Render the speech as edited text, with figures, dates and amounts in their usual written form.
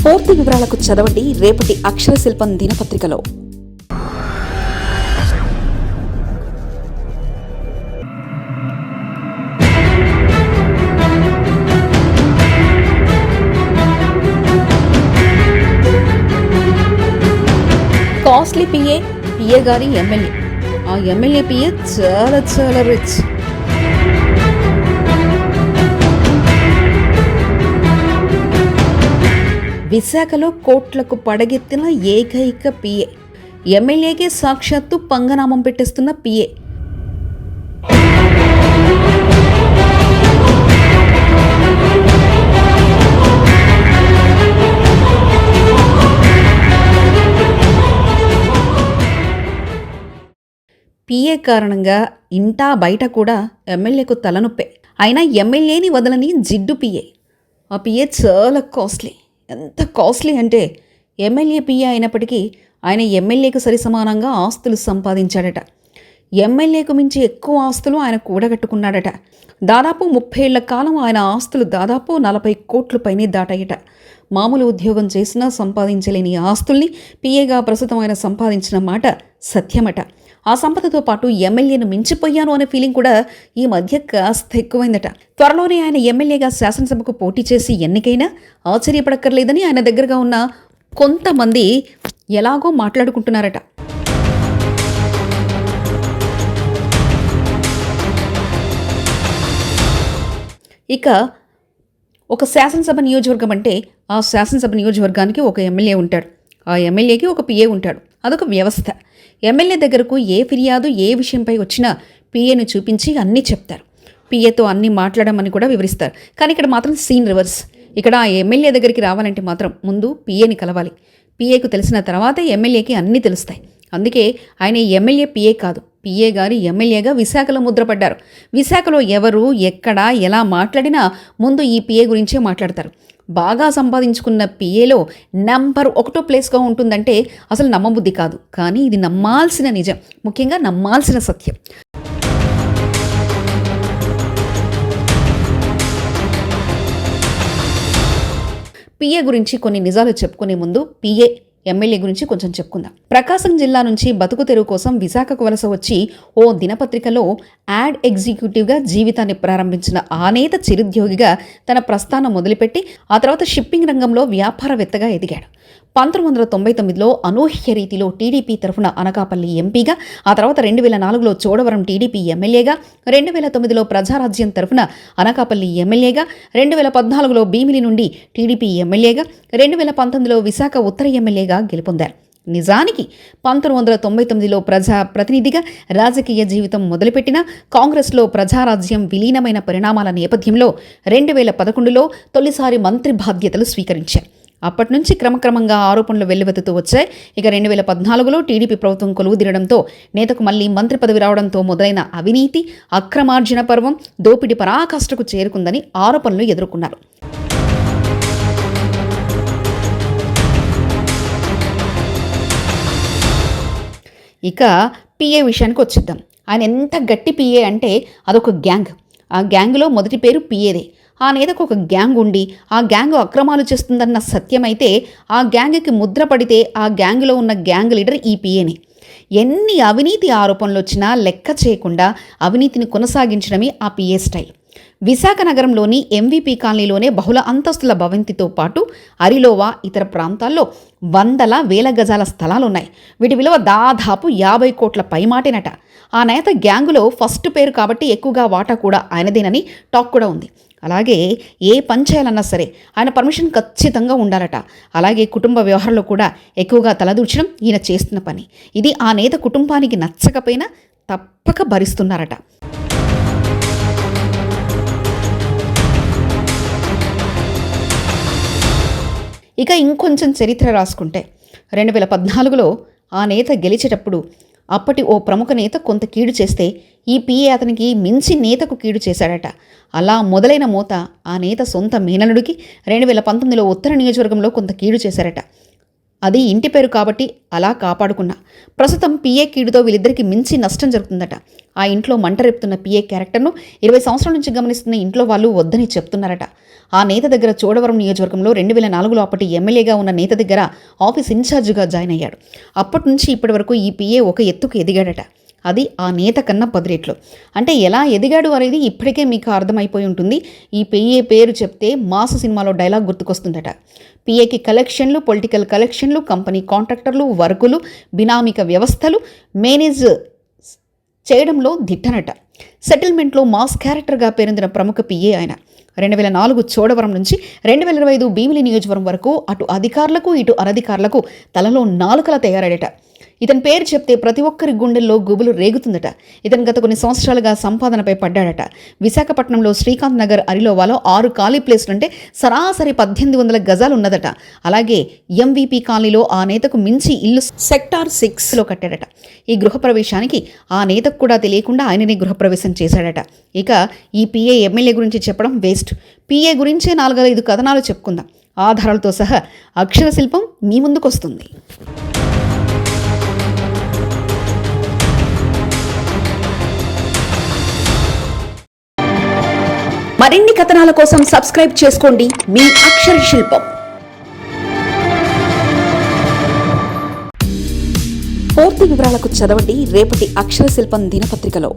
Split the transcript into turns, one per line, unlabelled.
పూర్తి వివరాలకు చదవండి రేపటి అక్షర శిల్పం దినపత్రికలో. కాస్ట్లీ పిఏ గారి ఎమ్మెల్యే. ఆ ఎమ్మెల్యే పిఏ చాలా చాలా రిచ్. విశాఖలో కోట్లకు పడగెత్తిన ఏకైక పిఏ, ఎమ్మెల్యేకే సాక్షాత్తు పంగనామం పెట్టేస్తున్న పిఏ. పిఏ కారణంగా ఇంటా బయట కూడా ఎమ్మెల్యేకు తలనొప్పే. అయినా ఎమ్మెల్యేని వదలని జిడ్డు పిఏ. ఆ పిఏ చాలా కాస్ట్లీ. ఎంత కాస్ట్లీ అంటే ఎమ్మెల్యే పిఏ అయినప్పటికీ ఆయన ఎమ్మెల్యేకు సరిసమానంగా ఆస్తులు సంపాదించాడట. ఎమ్మెల్యేకు మించి ఎక్కువ ఆస్తులు ఆయన కూడగట్టుకున్నాడట. దాదాపు 30 ఏళ్ల కాలం ఆయన ఆస్తులు దాదాపు 40 కోట్ల పైనే దాటాయట. మామూలు ఉద్యోగం చేసినా సంపాదించలేని ఆస్తుల్ని పిఏగా ప్రస్తుతం ఆయన సంపాదించిన మాట సత్యమట. ఆ సంపదతో పాటు ఎమ్మెల్యేను మించిపోయాను అనే ఫీలింగ్ కూడా ఈ మధ్య కాస్త ఎక్కువైందట. త్వరలోనే ఆయన ఎమ్మెల్యేగా శాసనసభకు పోటీ చేసి ఎన్నికైనా ఆశ్చర్యపడక్కర్లేదని ఆయన దగ్గరగా ఉన్న కొంతమంది ఎలాగో మాట్లాడుకుంటున్నారట. ఇక ఒక శాసనసభ నియోజకవర్గం అంటే ఆ శాసనసభ నియోజకవర్గానికి ఒక ఎమ్మెల్యే ఉంటాడు. ఆ ఎమ్మెల్యేకి ఒక పిఏ ఉంటాడు. అదొక వ్యవస్థ. ఎమ్మెల్యే దగ్గరకు ఏ ఫిర్యాదు ఏ విషయంపై వచ్చినా పిఏను చూపించి అన్నీ చెప్తారు. పిఏతో అన్నీ మాట్లాడమని కూడా వివరిస్తారు. కానీ ఇక్కడ మాత్రం సీన్ రివర్స్. ఇక్కడ ఆ ఎమ్మెల్యే దగ్గరికి రావాలంటే మాత్రం ముందు పిఏని కలవాలి. పిఏకు తెలిసిన తర్వాతే ఎమ్మెల్యేకి అన్నీ తెలుస్తాయి. అందుకే ఆయన ఎమ్మెల్యే పిఏ కాదు, పిఏ గారి ఎమ్మెల్యేగా విశాఖలో ముద్రపడ్డారు. విశాఖలో ఎవరు ఎక్కడ ఎలా మాట్లాడినా ముందు ఈ పిఏ గురించే మాట్లాడతారు. బాగా సంపాదించుకున్న పిఏలో నెంబర్ 1 ప్లేస్గా ఉంటుందంటే అసలు నమ్మబుద్ధి కాదు. కానీ ఇది నమ్మాల్సిన నిజం, ముఖ్యంగా నమ్మాల్సిన సత్యం. పిఏ గురించి కొన్ని నిజాలు చెప్పుకునే ముందు పిఏ ఎమ్మెల్యే గురించి కొంచెం చెప్పుకుందాం. ప్రకాశం జిల్లా నుంచి బతుకు తెరువు కోసం విశాఖకు వలస వచ్చి ఓ దినపత్రికలో యాడ్ ఎగ్జిక్యూటివ్గా జీవితాన్ని ప్రారంభించిన ఆ నేత చిరుద్యోగిగా తన ప్రస్థానం మొదలుపెట్టి ఆ తర్వాత షిప్పింగ్ రంగంలో వ్యాపారవేత్తగా ఎదిగాడు. 1999లో అనూహ్య రీతిలో టీడీపీ తరఫున అనకాపల్లి ఎంపీగా, ఆ తర్వాత 2004లో చోడవరం టీడీపీ ఎమ్మెల్యేగా, 2009లో ప్రజారాజ్యం తరఫున అనకాపల్లి ఎమ్మెల్యేగా, 2014లో భీమిలి నుండి టీడీపీ ఎమ్మెల్యేగా, 2019లో విశాఖ ఉత్తర ఎమ్మెల్యేగా గెలుపొందారు. నిజానికి 1999లో ప్రజాప్రతినిధిగా రాజకీయ జీవితం మొదలుపెట్టిన కాంగ్రెస్లో ప్రజారాజ్యం విలీనమైన పరిణామాల నేపథ్యంలో 2011లో తొలిసారి మంత్రి బాధ్యతలు స్వీకరించారు. అప్పటి నుంచి క్రమక్రమంగా ఆరోపణలు వెల్లువెత్తుతూ వచ్చాయి. ఇక 2014లో టీడీపీ ప్రభుత్వం కొలువుదీరడంతో నేతకు మళ్లీ మంత్రి పదవి రావడంతో మొదలైన అవినీతి అక్రమార్జన పర్వం దోపిడీ పరాకాష్ఠకు చేరుకుందని ఆరోపణలు ఎదుర్కొన్నారు. ఇక పిఏ విషయానికి వచ్చేద్దాం. ఆయన ఎంత గట్టి పిఏ అంటే అదొక గ్యాంగ్. ఆ గ్యాంగ్లో మొదటి పేరు పిఏదే. ఆ నేతకు ఒక గ్యాంగ్ ఉండి ఆ గ్యాంగ్ అక్రమాలు చేస్తుందన్న సత్యమైతే ఆ గ్యాంగ్కి ముద్ర పడితే ఆ గ్యాంగ్లో ఉన్న గ్యాంగ్ లీడర్ ఈ పిఏనే. ఎన్ని అవినీతి ఆరోపణలు వచ్చినా లెక్క చేయకుండా అవినీతిని కొనసాగించడమే ఆ పిఏ స్టైల్. విశాఖ నగరంలోని ఎంవీపీ కాలనీలోనే బహుళ అంతస్తుల భవంతితో పాటు అరిలోవా ఇతర ప్రాంతాల్లో వందల వేల గజాల స్థలాలున్నాయి. వీటి విలువ దాదాపు 50 కోట్ల పైమాటేనట. ఆ నేత గ్యాంగులో ఫస్ట్ పేరు కాబట్టి ఎక్కువగా వాటా కూడా ఆయనదేనని టాక్ కూడా ఉంది. అలాగే ఏ పని చేయాలన్నా సరే ఆయన పర్మిషన్ ఖచ్చితంగా ఉండాలట. అలాగే కుటుంబ వ్యవహారంలో కూడా ఎక్కువగా తలదూర్చడం ఈయన చేస్తున్న పని. ఇది ఆ నేత కుటుంబానికి నచ్చకపోయినా తప్పక భరిస్తున్నారట. ఇక ఇంకొంచెం చరిత్ర రాసుకుంటే 2014లో ఆ నేత గెలిచేటప్పుడు అప్పటి ఓ ప్రముఖ నేత కొంత కీడు చేస్తే ఈ పిఏ అతనికి మించి నేతకు కీడు చేశాడట. అలా మొదలైన మోత ఆ నేత సొంత మేనలుడికి 2019లో ఉత్తర నియోజకవర్గంలో కొంత కీడు చేశారట. అది ఇంటి పేరు కాబట్టి అలా కాపాడుకున్నా. ప్రస్తుతం పిఏ కీడుతో వీళ్ళిద్దరికి మించి నష్టం జరుగుతుందట. ఆ ఇంట్లో మంట రేపుతున్న పిఏ క్యారెక్టర్ను 20 సంవత్సరాల నుంచి గమనిస్తున్న ఇంట్లో వాళ్ళు వద్దని చెప్తున్నారట. ఆ నేత దగ్గర చోడవరం నియోజకవర్గంలో 2004లో అప్పటి ఎమ్మెల్యేగా ఉన్న నేత దగ్గర ఆఫీస్ ఇన్ఛార్జిగా జాయిన్ అయ్యాడు. అప్పటి నుంచి ఇప్పటి వరకు ఈ పిఏ ఒక ఎత్తుకు ఎదిగాడట. అది ఆ నేత కన్నా 10 రెట్లు. అంటే ఎలా ఎదిగాడు అనేది ఇప్పటికే మీకు అర్థమైపోయి ఉంటుంది. ఈ పిఏ పేరు చెప్తే మాసు సినిమాలో డైలాగ్ గుర్తుకొస్తుందట. పిఏకి కలెక్షన్లు, పొలిటికల్ కలెక్షన్లు, కంపెనీ కాంట్రాక్టర్లు, వర్కులు, బినామిక వ్యవస్థలు మేనేజ్ చేయడంలో దిట్టనట. సెటిల్మెంట్లో మాస్ క్యారెక్టర్గా పేరొందిన ప్రముఖ పిఏ ఆయన. 2004 చోడవరం నుంచి 2025 భీమిలి నియోజకవర్గం వరకు అటు అధికారులకు ఇటు అనధికారులకు తలలో నాలుకలా తయారాడట. ఇతని పేరు చెప్తే ప్రతి ఒక్కరి గుండెల్లో గుబులు రేగుతుందట. ఇతను గత కొన్ని సంవత్సరాలుగా సంపాదనపై పడ్డాడట. విశాఖపట్నంలో శ్రీకాంత్ నగర్ అరిలోవాలో 6 ఖాళీ ప్లేసులుంటే సరాసరి 1800 గజాలు ఉన్నదట. అలాగే ఎంవీపీ కాలనీలో ఆ నేతకు మించి ఇల్లు సెక్టార్ 6లో కట్టాడట. ఈ గృహప్రవేశానికి ఆ నేతకు కూడా తెలియకుండా ఆయననే గృహప్రవేశం చేశాడట. ఇక ఈ పిఏ ఎమ్మెల్యే గురించి చెప్పడం వేస్ట్. పిఏ గురించే 4-5 కథనాలు చెప్పుకుందాం. ఆధారాలతో సహా అక్షర శిల్పం మీ ముందుకొస్తుంది. మరిన్ని కథనాల కోసం సబ్స్క్రైబ్ చేసుకోండి మీ అక్షర శిల్పం. పూర్తి వివరాలకు చదవండి రేపటి అక్షర శిల్పం దినపత్రికలో.